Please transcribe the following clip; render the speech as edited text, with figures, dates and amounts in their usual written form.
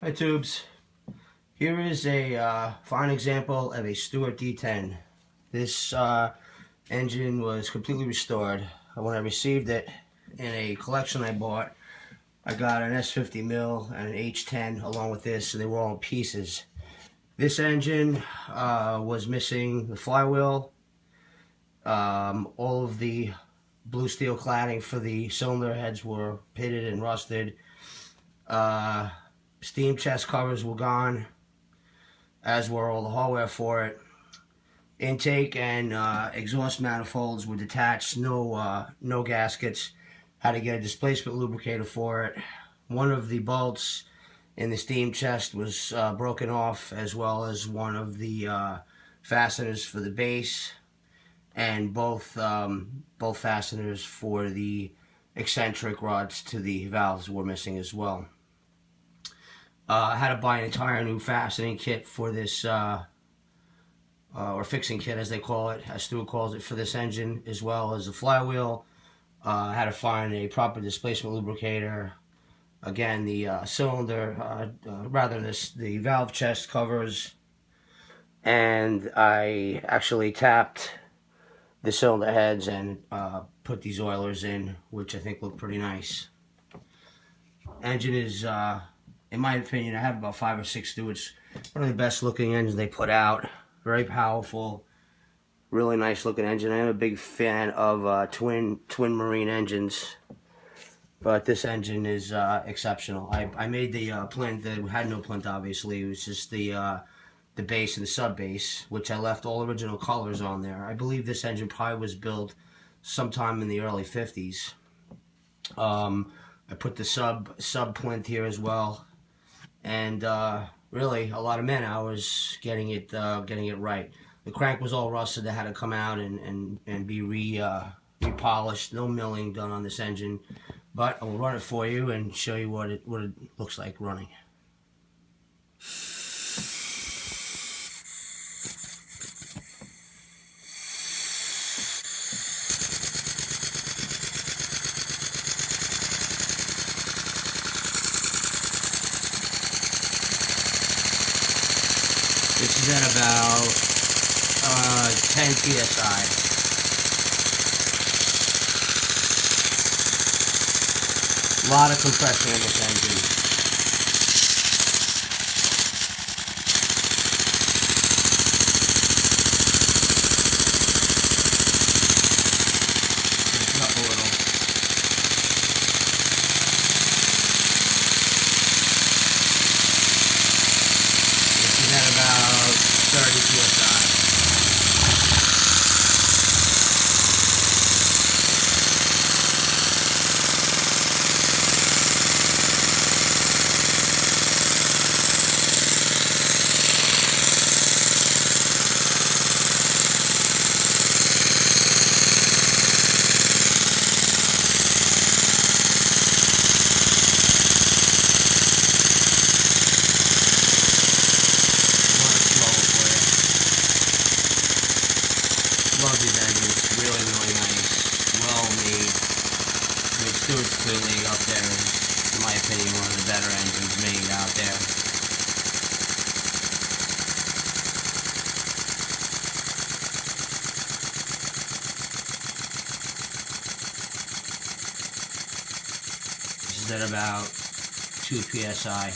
Hi tubes, here is a fine example of a Stuart D10. This engine was completely restored. When I received it in a collection I bought, I got an S50 mil and an H10 along with this, and they were all in pieces. This engine was missing the flywheel, all of the blue steel cladding for the cylinder heads were pitted and rusted. Steam chest covers were gone, as were all the hardware for it. Intake and exhaust manifolds were detached, no gaskets. Had to get a displacement lubricator for it. One of the bolts in the steam chest was broken off, as well as one of the fasteners for the base, and both fasteners for the eccentric rods to the valves were missing as well. I had to buy an entire new fastening kit for this, or fixing kit as they call it, as Stuart calls it, for this engine, as well as the flywheel. I had to find a proper displacement lubricator. Again, the cylinder, the valve chest covers, and I actually tapped the cylinder heads and put these oilers in, which I think look pretty nice. Engine is, in my opinion, I have about 5 or 6 Stuarts. One of the best looking engines they put out. Very powerful, really nice looking engine. I am a big fan of twin marine engines, but this engine is exceptional. I made the plinth. It had no plinth, obviously. It was just the base and the sub base, which I left all original colors on there. I believe this engine probably was built sometime in the early 50s. I put the sub plinth here as well, and really a lot of man hours getting it right. The crank was all rusted. That had to come out and be repolished. No milling done on this engine, but I will run it for you and show you what it looks like running. This is at about 10 psi. A lot of compression in this engine. It's up a little. This is at about 30 psi. Love these engines, really nice, well made. I mean, Stuart's clearly up there is, in my opinion, one of the better engines made out there. This is at about 2 psi.